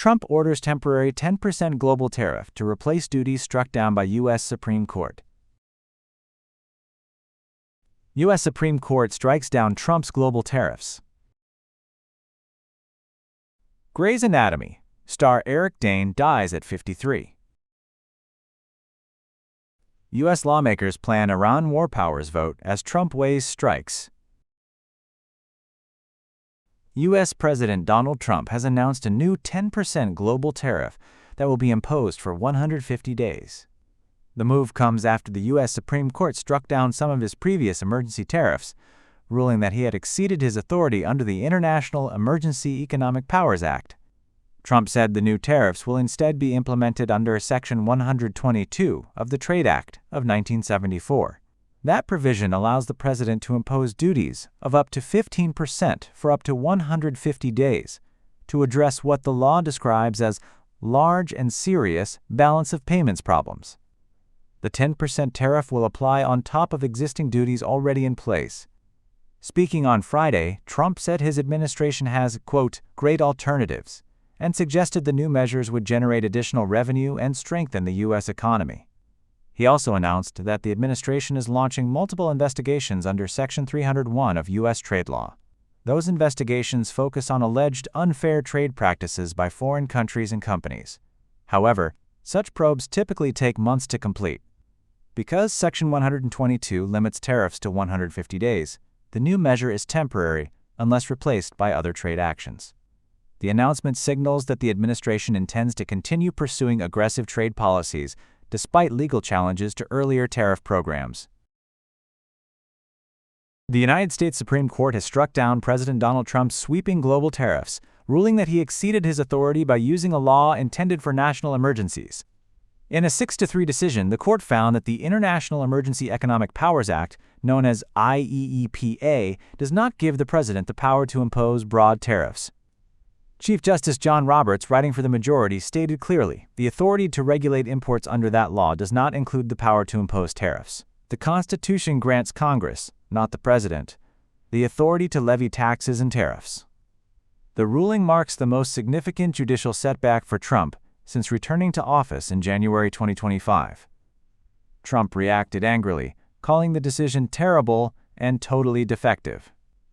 Trump orders temporary 10% global tariff to replace duties struck down by U.S. Supreme Court. U.S. Supreme Court strikes down Trump's global tariffs. Grey's Anatomy star Eric Dane dies at 53. U.S. lawmakers plan Iran war powers vote as Trump weighs strikes. U.S. President Donald Trump has announced a new 10% global tariff that will be imposed for 150 days. The move comes after the U.S. Supreme Court struck down some of his previous emergency tariffs, ruling that he had exceeded his authority under the International Emergency Economic Powers Act. Trump said the new tariffs will instead be implemented under Section 122 of the Trade Act of 1974. That provision allows the president to impose duties of up to 15% for up to 150 days to address what the law describes as large and serious balance of payments problems. The 10% tariff will apply on top of existing duties already in place. Speaking on Friday, Trump said his administration has, quote, great alternatives, and suggested the new measures would generate additional revenue and strengthen the U.S. economy. He also announced that the administration is launching multiple investigations under Section 301 of U.S. trade law. Those investigations focus on alleged unfair trade practices by foreign countries and companies. However, such probes typically take months to complete. Because Section 122 limits tariffs to 150 days, the new measure is temporary unless replaced by other trade actions. The announcement signals that the administration intends to continue pursuing aggressive trade policies despite legal challenges to earlier tariff programs. The United States Supreme Court has struck down President Donald Trump's sweeping global tariffs, ruling that he exceeded his authority by using a law intended for national emergencies. In a 6-3 decision, the court found that the International Emergency Economic Powers Act, known as IEEPA, does not give the president the power to impose broad tariffs. Chief Justice John Roberts, writing for the majority, stated clearly, the authority to regulate imports under that law does not include the power to impose tariffs. The Constitution grants Congress, not the President, the authority to levy taxes and tariffs. The ruling marks the most significant judicial setback for Trump since returning to office in January 2025. Trump reacted angrily, calling the decision terrible and totally defective.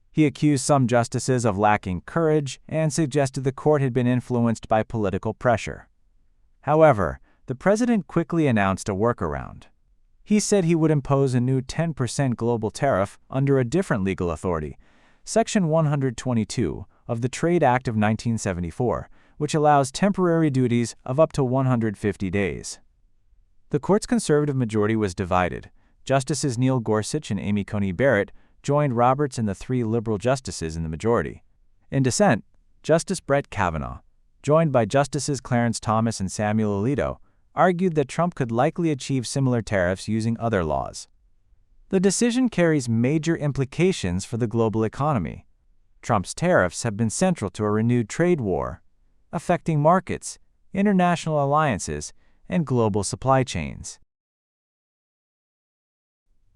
He accused some justices of lacking courage and suggested the court had been influenced by political pressure. However, the president quickly announced a workaround. He said he would impose a new 10% global tariff under a different legal authority, Section 122 of the Trade Act of 1974, which allows temporary duties of up to 150 days. The court's conservative majority was divided. Justices Neil Gorsuch and Amy Coney Barrett joined Roberts and the 3 liberal justices in the majority. In dissent, Justice Brett Kavanaugh, joined by Justices Clarence Thomas and Samuel Alito, argued that Trump could likely achieve similar tariffs using other laws. The decision carries major implications for the global economy. Trump's tariffs have been central to a renewed trade war, affecting markets, international alliances, and global supply chains.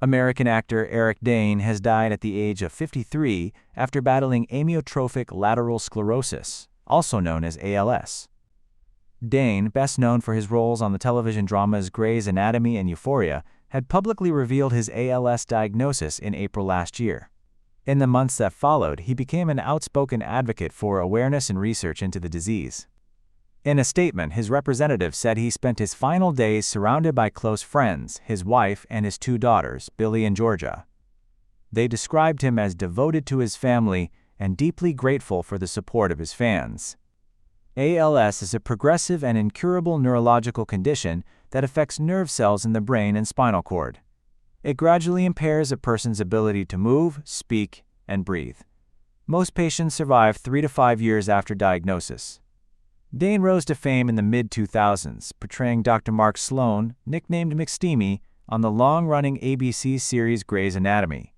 American actor Eric Dane has died at the age of 53 after battling amyotrophic lateral sclerosis, also known as ALS. Dane, best known for his roles on the television dramas Grey's Anatomy and Euphoria, had publicly revealed his ALS diagnosis in April last year. In the months that followed, he became an outspoken advocate for awareness and research into the disease. In a statement, his representative said he spent his final days surrounded by close friends, his wife, and his 2 daughters, Billy and Georgia. They described him as devoted to his family and deeply grateful for the support of his fans. ALS is a progressive and incurable neurological condition that affects nerve cells in the brain and spinal cord. It gradually impairs a person's ability to move, speak, and breathe. Most patients survive 3 to 5 years after diagnosis. Dane rose to fame in the mid-2000s, portraying Dr. Mark Sloan, nicknamed McSteamy, on the long-running ABC series Grey's Anatomy.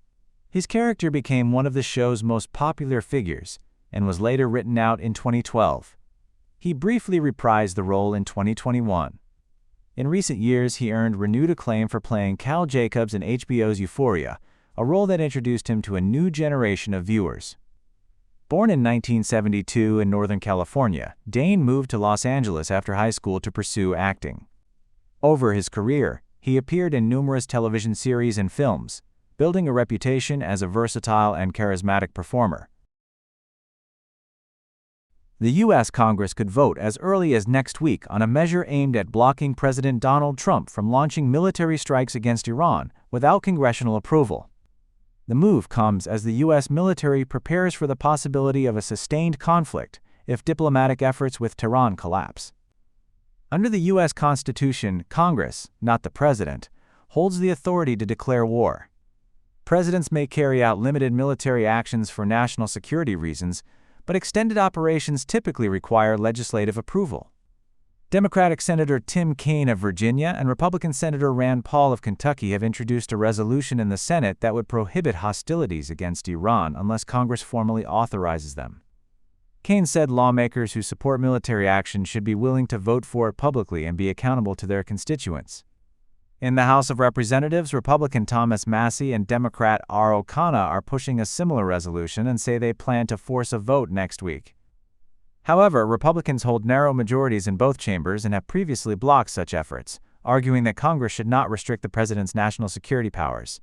His character became one of the show's most popular figures and was later written out in 2012. He briefly reprised the role in 2021. In recent years, he earned renewed acclaim for playing Cal Jacobs in HBO's Euphoria, a role that introduced him to a new generation of viewers. Born in 1972 in Northern California, Dane moved to Los Angeles after high school to pursue acting. Over his career, he appeared in numerous television series and films, building a reputation as a versatile and charismatic performer. The U.S. Congress could vote as early as next week on a measure aimed at blocking President Donald Trump from launching military strikes against Iran without congressional approval. The move comes as the U.S. military prepares for the possibility of a sustained conflict if diplomatic efforts with Tehran collapse. Under the U.S. Constitution, Congress, not the President, holds the authority to declare war. Presidents may carry out limited military actions for national security reasons, but extended operations typically require legislative approval. Democratic Senator Tim Kaine of Virginia and Republican Senator Rand Paul of Kentucky have introduced a resolution in the Senate that would prohibit hostilities against Iran unless Congress formally authorizes them. Kaine said lawmakers who support military action should be willing to vote for it publicly and be accountable to their constituents. In the House of Representatives, Republican Thomas Massie and Democrat R. O'Connor are pushing a similar resolution and say they plan to force a vote next week. However, Republicans hold narrow majorities in both chambers and have previously blocked such efforts, arguing that Congress should not restrict the president's national security powers.